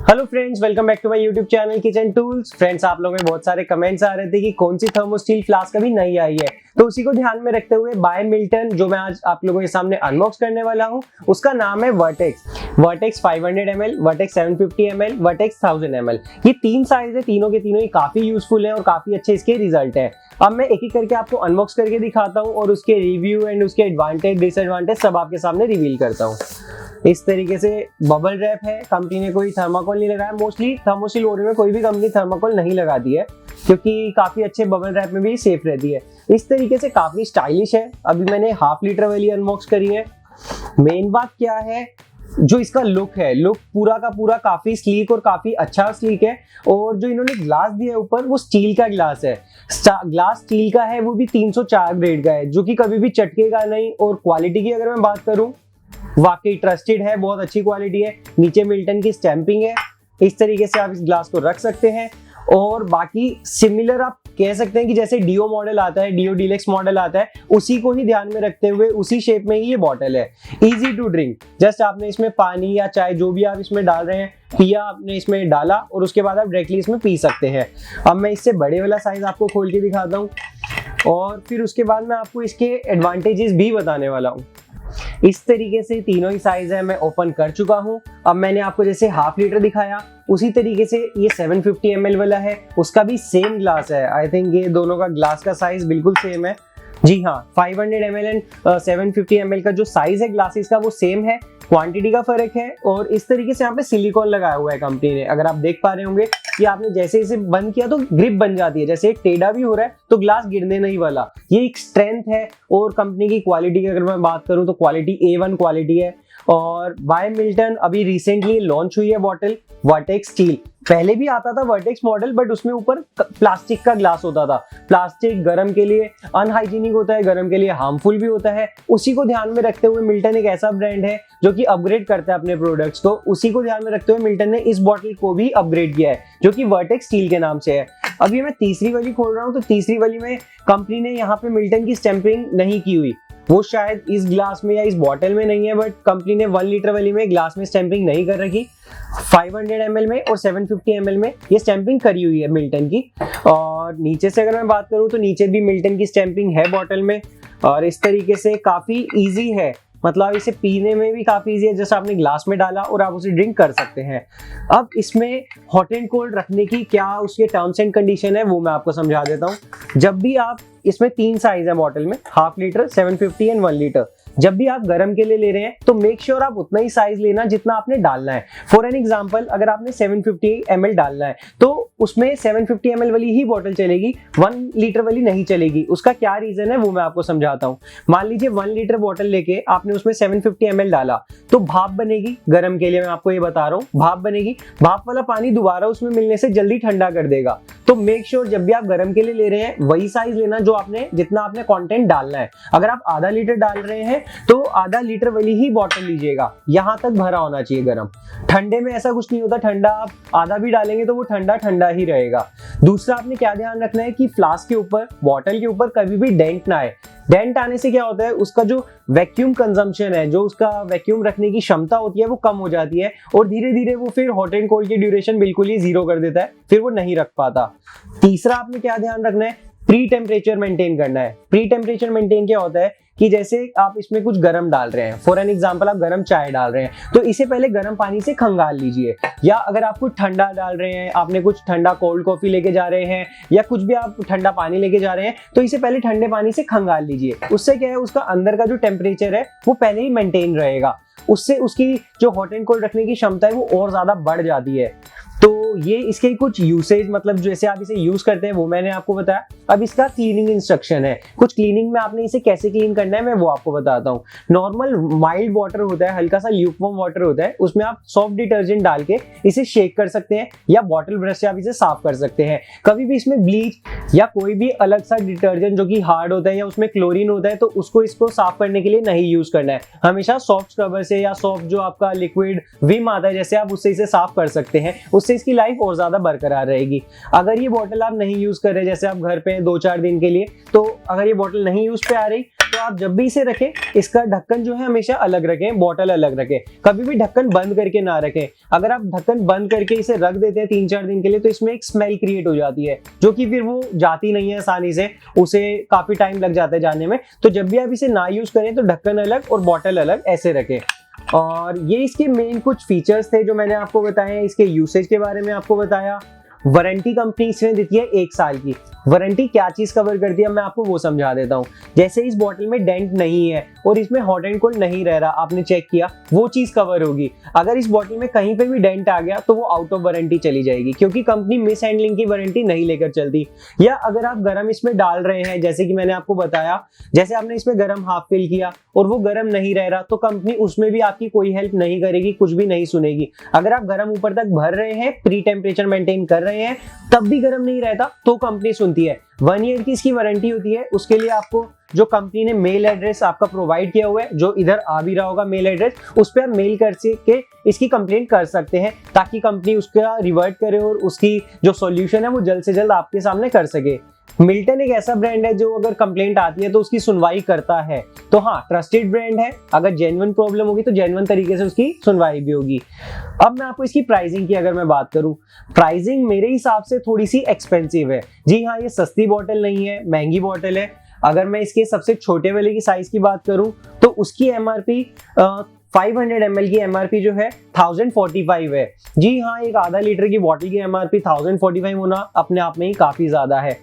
Hello friends, welcome back to my YouTube channel kitchen tools. Friends, आप लोगों में बहुत सारे कमेंट्स आ रहे थे कि कौन सी थर्मोस्टील फ्लास्क अभी नई आई है, तो उसी को ध्यान में रखते हुए बाय मिल्टन जो मैं आज आप लोगों के सामने अनबॉक्स करने वाला हूं, उसका नाम है vertex 500 ml, vertex 750 ml, vertex 1000 ml। ये तीन साइज है, तीनों के तीनों ही काफी यूजफुल है और काफी अच्छे इसके रिजल्ट है। अब मैं एक एक करके आपको अनबॉक्स करके दिखाता हूँ और उसके रिव्यू एंड उसके एडवांटेज डिसएडवांटेज सब आपके सामने रिवील करता हूँ। इस तरीके से बबल रैप है, कंपनी ने कोई थर्माकोल नहीं लगाया। मोस्टली थर्मोस्टील बॉडी में कोई भी कंपनी थर्माकोल नहीं लगाती है क्योंकि काफी अच्छे बबल रैप में भी सेफ रहती है। इस तरीके से काफी स्टाइलिश है। अभी मैंने हाफ लीटर वाली अनबॉक्स करी है। मेन बात क्या है, जो इसका लुक है, लुक पूरा का पूरा काफी स्लीक और काफी अच्छा स्लीक है। और जो इन्होंने ग्लास दिया है ऊपर, वो स्टील का ग्लास है। ग्लास स्टील का है, वो भी 304 ग्रेड का है, जो कि कभी भी चटकेगा नहीं। और क्वालिटी की अगर मैं बात करूं, वाकई ट्रस्टेड है, बहुत अच्छी क्वालिटी है। नीचे मिल्टन की स्टैंपिंग है। इस तरीके से आप इस ग्लास को रख सकते हैं। और बाकी सिमिलर आप कह सकते हैं कि जैसे डीओ मॉडल आता है, डीओ डीलक्स मॉडल आता है, उसी को ही ध्यान में रखते हुए उसी शेप में ही ये बॉटल है। इजी टू ड्रिंक, जस्ट आपने इसमें पानी या चाय जो भी आप इसमें डाल रहे हैं, पिया आपने इसमें डाला और उसके बाद आप डायरेक्टली इसमें पी सकते हैं। अब मैं इससे बड़े वाला साइज आपको खोल के दिखाता हूँ और फिर उसके बाद मैं आपको इसके एडवांटेजेस भी बताने वाला हूँ। इस तरीके से तीनों ही साइज है, मैं ओपन कर चुका हूं। अब मैंने आपको जैसे हाफ लीटर दिखाया, उसी तरीके से ये 750 ml वाला है, उसका भी सेम ग्लास है। आई थिंक ये दोनों का ग्लास का साइज बिल्कुल सेम है। जी हाँ, 500 ml एंड 750 ml का जो साइज है ग्लासेस का वो सेम है, क्वांटिटी का फर्क है। और इस तरीके से यहाँ पे सिलिकॉन लगाया हुआ है कंपनी ने। अगर आप देख पा रहे होंगे कि आपने जैसे इसे बंद किया तो ग्रिप बन जाती है, जैसे टेढ़ा भी हो रहा है तो ग्लास गिरने नहीं वाला। ये एक स्ट्रेंथ है। और कंपनी की क्वालिटी की अगर मैं बात करूं तो क्वालिटी A1 क्वालिटी है। और बाय मिल्टन अभी रिसेंटली लॉन्च हुई है बॉटल, वर्टेक्स स्टील। पहले भी आता था वर्टेक्स मॉडल, बट उसमें ऊपर प्लास्टिक का ग्लास होता था। प्लास्टिक गर्म के लिए अनहाइजीनिक होता है, गर्म के लिए हार्मफुल भी होता है। उसी को ध्यान में रखते हुए मिल्टन एक ऐसा ब्रांड है जो कि अपग्रेड करता है अपने प्रोडक्ट्स को। उसी को ध्यान में रखते हुए मिल्टन ने इस बॉटल को भी अपग्रेड किया है, जो कि वर्टेक्स स्टील के नाम से है। अभी मैं तीसरी वाली खोल रहा हूँ, तो तीसरी वाली में कंपनी ने यहाँ पे मिल्टन की स्टैंपिंग नहीं की हुई। वो शायद इस ग्लास में या इस बॉटल में नहीं है, बट कंपनी ने 1 लीटर वाली में ग्लास में स्टैंपिंग नहीं कर रखी। 500 ml में और 750 ml में ये स्टैंपिंग करी हुई है मिल्टन की। और नीचे से अगर मैं बात करूं तो नीचे भी मिल्टन की स्टैंपिंग है बॉटल में। और इस तरीके से काफी इजी है, मतलब इसे पीने में भी काफी इजी है। जैसे आपने ग्लास में डाला और आप उसे ड्रिंक कर सकते हैं। अब इसमें हॉट एंड कोल्ड रखने की क्या उसके टर्म्स एंड कंडीशन है, वो मैं आपको समझा देता हूँ। जब भी आप, इसमें 3 साइज है बॉटल में, हाफ लीटर, 750 एंड 1 लीटर। जब भी आप गर्म के लिए ले रहे हैं तो मेक श्योर आप उतना ही साइज लेना जितना आपने डालना है। फॉर एन एग्जांपल, अगर आपने 750 ml डालना है तो उसमें 750 ml वाली ही बॉटल चलेगी, 1 लीटर वाली नहीं चलेगी। उसका क्या रीजन है वो मैं आपको समझाता हूँ। मान लीजिए 1 लीटर बॉटल लेके आपने उसमें 750 ml डाला, तो भाप बनेगी गर्म के लिए, मैं आपको ये बता रहा हूँ, भाप बनेगी। भाप वाला पानी दोबारा उसमें मिलने से जल्दी ठंडा कर देगा। तो मेक श्योर जब भी आप गर्म के लिए ले रहे हैं वही साइज लेना जो आपने, जितना आपने कंटेंट डालना है। अगर आप आधा लीटर डाल रहे हैं तो आधा लीटर वाली ही बॉटल लीजिएगा, यहां तक भरा होना चाहिए गर्म। ठंडे में ऐसा कुछ नहीं होता, ठंडा आप आधा भी डालेंगे तो वो ठंडा ठंडा ही रहेगा। दूसरा आपने क्या ध्यान रखना है कि फ्लास्क के ऊपर, बॉटल के ऊपर कभी भी डेंट ना आए। डेंट आने से क्या होता है, उसका जो वैक्यूम कंजम्पशन है, जो उसका वैक्यूम रखने की क्षमता होती है, वो कम हो जाती है और धीरे धीरे वो फिर हॉट एंड कोल्ड की ड्यूरेशन बिल्कुल ही 0 कर देता है, फिर वो नहीं रख पाता। तीसरा आपने क्या ध्यान रखना है, प्री टेम्परेचर मेंटेन करना है। प्री टेम्परेचर मेंटेन क्या होता है कि जैसे आप इसमें कुछ गर्म डाल रहे हैं, फॉर एन एग्जांपल आप गर्म चाय डाल रहे हैं, तो इसे पहले गर्म पानी से खंगाल लीजिए। या अगर आप कुछ ठंडा डाल रहे हैं, आपने कुछ ठंडा कोल्ड कॉफी लेके जा रहे हैं या कुछ भी आप ठंडा पानी लेके जा रहे हैं, तो इसे पहले ठंडे पानी से खंगाल लीजिए। उससे क्या है, उसका अंदर का जो टेम्परेचर है वो पहले ही मेंटेन रहेगा। उससे उसकी जो हॉट एंड कोल्ड रखने की क्षमता है वो और ज्यादा बढ़ जाती है। तो ये इसके कुछ यूसेज, मतलब जैसे आप इसे यूज करते हैं वो मैंने आपको बताया। अब इसका क्लीनिंग इंस्ट्रक्शन है, कुछ क्लीनिंग में आपने इसे कैसे क्लीन करना है मैं वो आपको बताता हूँ। नॉर्मल माइल्ड वाटर होता है, हल्का सा ल्यूकवार्म वाटर होता है, उसमें आप सॉफ्ट डिटर्जेंट डाल के इसे शेक कर सकते हैं या बॉटल ब्रश से आप इसे साफ कर सकते हैं। कभी भी इसमें ब्लीच या कोई भी अलग सा डिटर्जेंट जो कि हार्ड होता है या उसमें क्लोरीन होता है, तो उसको इसको साफ करने के लिए नहीं यूज करना है। हमेशा सॉफ्ट स्क्रबर से या सॉफ्ट जो आपका लिक्विड विम आता है, जैसे आप उससे इसे साफ कर सकते हैं। उससे इसकी लाइफ और ज्यादा बरकरार रहेगी। अगर ये बॉटल आप नहीं यूज कर रहे, जैसे आप घर पे 2-4 दिन के लिए, तो अगर ये बॉटल नहीं यूज पे आ रही तो आप जब भी इसे रखें इसका ढक्कन जो है हमेशा अलग रखें, बॉटल अलग रखें, कभी भी ढक्कन बंद करके ना रखें। अगर आप ढक्कन बंद करके इसे रख देते हैं 3-4 दिन के लिए तो इसमें एक स्मेल क्रिएट हो जाती है जो कि फिर वो जाती नहीं है आसानी से, उसे काफी टाइम लग जाता है जाने में। तो जब भी आप इसे ना यूज करें तो ढक्कन अलग और बॉटल अलग ऐसे रखें। और ये इसके मेन कुछ फीचर्स थे जो मैंने आपको बताए। इसके यूसेज के बारे में आपको बताया। वारंटी कंपनी इसमें देती है 1 साल की। वारंटी क्या चीज कवर करती है मैं आपको वो समझा देता हूँ। जैसे इस बॉटल में डेंट नहीं है और इसमें हॉट एंड कोल्ड नहीं रह रहा, आपने चेक किया, वो चीज कवर होगी। अगर इस बॉटल में कहीं पे भी डेंट आ गया तो वो आउट ऑफ वारंटी चली जाएगी, क्योंकि कंपनी मिस हैंडलिंग की वारंटी नहीं लेकर चलती। या अगर आप गर्म इसमें डाल रहे हैं, जैसे कि मैंने आपको बताया, जैसे आपने इसमें गर्म हाफ फिल किया और वो गर्म नहीं रह रहा तो कंपनी उसमें भी आपकी कोई हेल्प नहीं करेगी, कुछ भी नहीं सुनेगी। अगर आप गर्म ऊपर तक भर रहे हैं, प्री टेम्परेचर मेंटेन कर रहे हैं, तब भी गर्म नहीं रहता तो कंपनी सुनती है। 1 ईयर की इसकी वारंटी होती है। उसके लिए आपको जो कंपनी ने मेल एड्रेस आपका प्रोवाइड किया हुआ है, जो इधर आ भी रहा होगा मेल एड्रेस, उस पर आप मेल कर के इसकी कंप्लेंट कर सकते हैं ताकि कंपनी उसका रिवर्ट करे और उसकी जो सॉल्यूशन है वो जल्द से जल्द आपके सामने कर सके। मिल्टन एक ऐसा ब्रांड है जो अगर कंप्लेंट आती है तो उसकी सुनवाई करता है। तो हाँ, ट्रस्टेड ब्रांड है। अगर जेन्युइन प्रॉब्लम होगी तो जेन्युइन तरीके से उसकी सुनवाई भी होगी। अब मैं आपको इसकी प्राइसिंग की अगर मैं बात करूं, प्राइसिंग मेरे हिसाब से थोड़ी सी एक्सपेंसिव है। जी हाँ, ये सस्ती बॉटल नहीं है, महंगी बॉटल है। अगर मैं इसके सबसे छोटे वाले की साइज की बात करूं तो उसकी एमआरपी 500 ml की एमआरपी जो है 1045 है। जी हाँ, एक आधा लीटर की बॉटल की एमआरपी 1045 होना अपने आप में ही काफी ज्यादा है।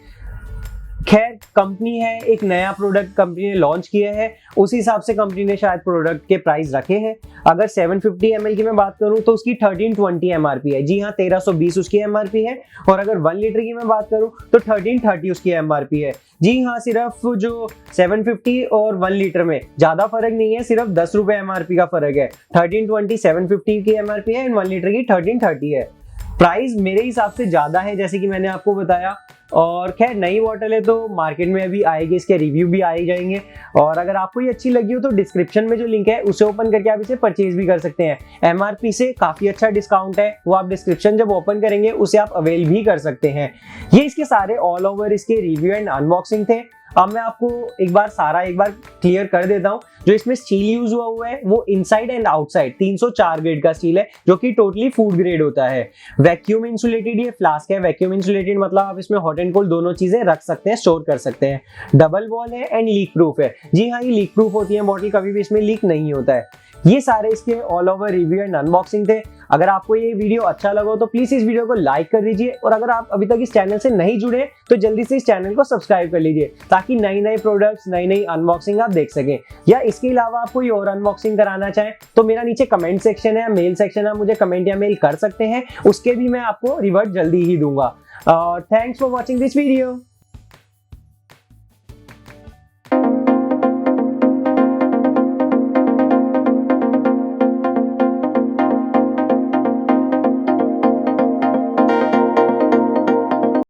खैर, कंपनी है, एक नया प्रोडक्ट कंपनी ने लॉन्च किया है, उस हिसाब से कंपनी ने शायद प्रोडक्ट के प्राइस रखे हैं। अगर 750 ml की मैं बात करूं तो उसकी 1320 एमआरपी है। जी हाँ, 1320 उसकी एमआरपी है। और अगर 1 लीटर की मैं बात करूं तो 1330 उसकी एमआरपी है। जी हाँ, सिर्फ जो 750 और 1 लीटर में ज्यादा फर्क नहीं है, सिर्फ 10 रुपए एमआरपी का फर्क है। 1320 750 की एमआरपी है एंड 1 लीटर की 1330 है। प्राइस मेरे हिसाब से ज्यादा है, जैसे कि मैंने आपको बताया। और खैर, नई बॉटल है तो मार्केट में अभी आएगी, इसके रिव्यू भी आए जाएंगे। और अगर आपको ये अच्छी लगी हो तो डिस्क्रिप्शन में जो लिंक है उसे ओपन करके आप इसे परचेज भी कर सकते हैं। एमआरपी से काफी अच्छा डिस्काउंट है, वो आप डिस्क्रिप्शन जब ओपन करेंगे उसे आप अवेल भी कर सकते हैं। ये इसके सारे ऑल ओवर इसके रिव्यू एंड अनबॉक्सिंग थे। अब मैं आपको एक बार क्लियर कर देता हूं। जो इसमें स्टील यूज हुआ है वो इनसाइड एंड आउटसाइड 304 ग्रेड का स्टील है, जो कि टोटली फूड ग्रेड होता है। वैक्यूम इंसुलेटेड ये फ्लास्क है। वैक्यूम इंसुलेटेड मतलब आप इसमें हॉट एंड कोल्ड दोनों चीजें रख सकते हैं, स्टोर कर सकते हैं। डबल वॉल है एंड लीक प्रूफ है। जी हाँ, ये लीक प्रूफ होती है बॉटल, कभी भी इसमें लीक नहीं होता है। ये सारे इसके all over review and unboxing थे। अगर आपको ये वीडियो अच्छा लगा हो तो प्लीज इस वीडियो को लाइक कर दीजिए, और अगर आप अभी तक इस चैनल से नहीं जुड़े तो जल्दी से इस चैनल को सब्सक्राइब कर लीजिए, ताकि नई नई प्रोडक्ट्स, नई नई अनबॉक्सिंग आप देख सकें। या इसके अलावा आप कोई और अनबॉक्सिंग कराना चाहें तो मेरा नीचे कमेंट सेक्शन है, मेल सेक्शन है, मुझे कमेंट या मेल कर सकते हैं, उसके भी मैं आपको रिवर्ट जल्दी ही दूंगा। Thanks for watching this video.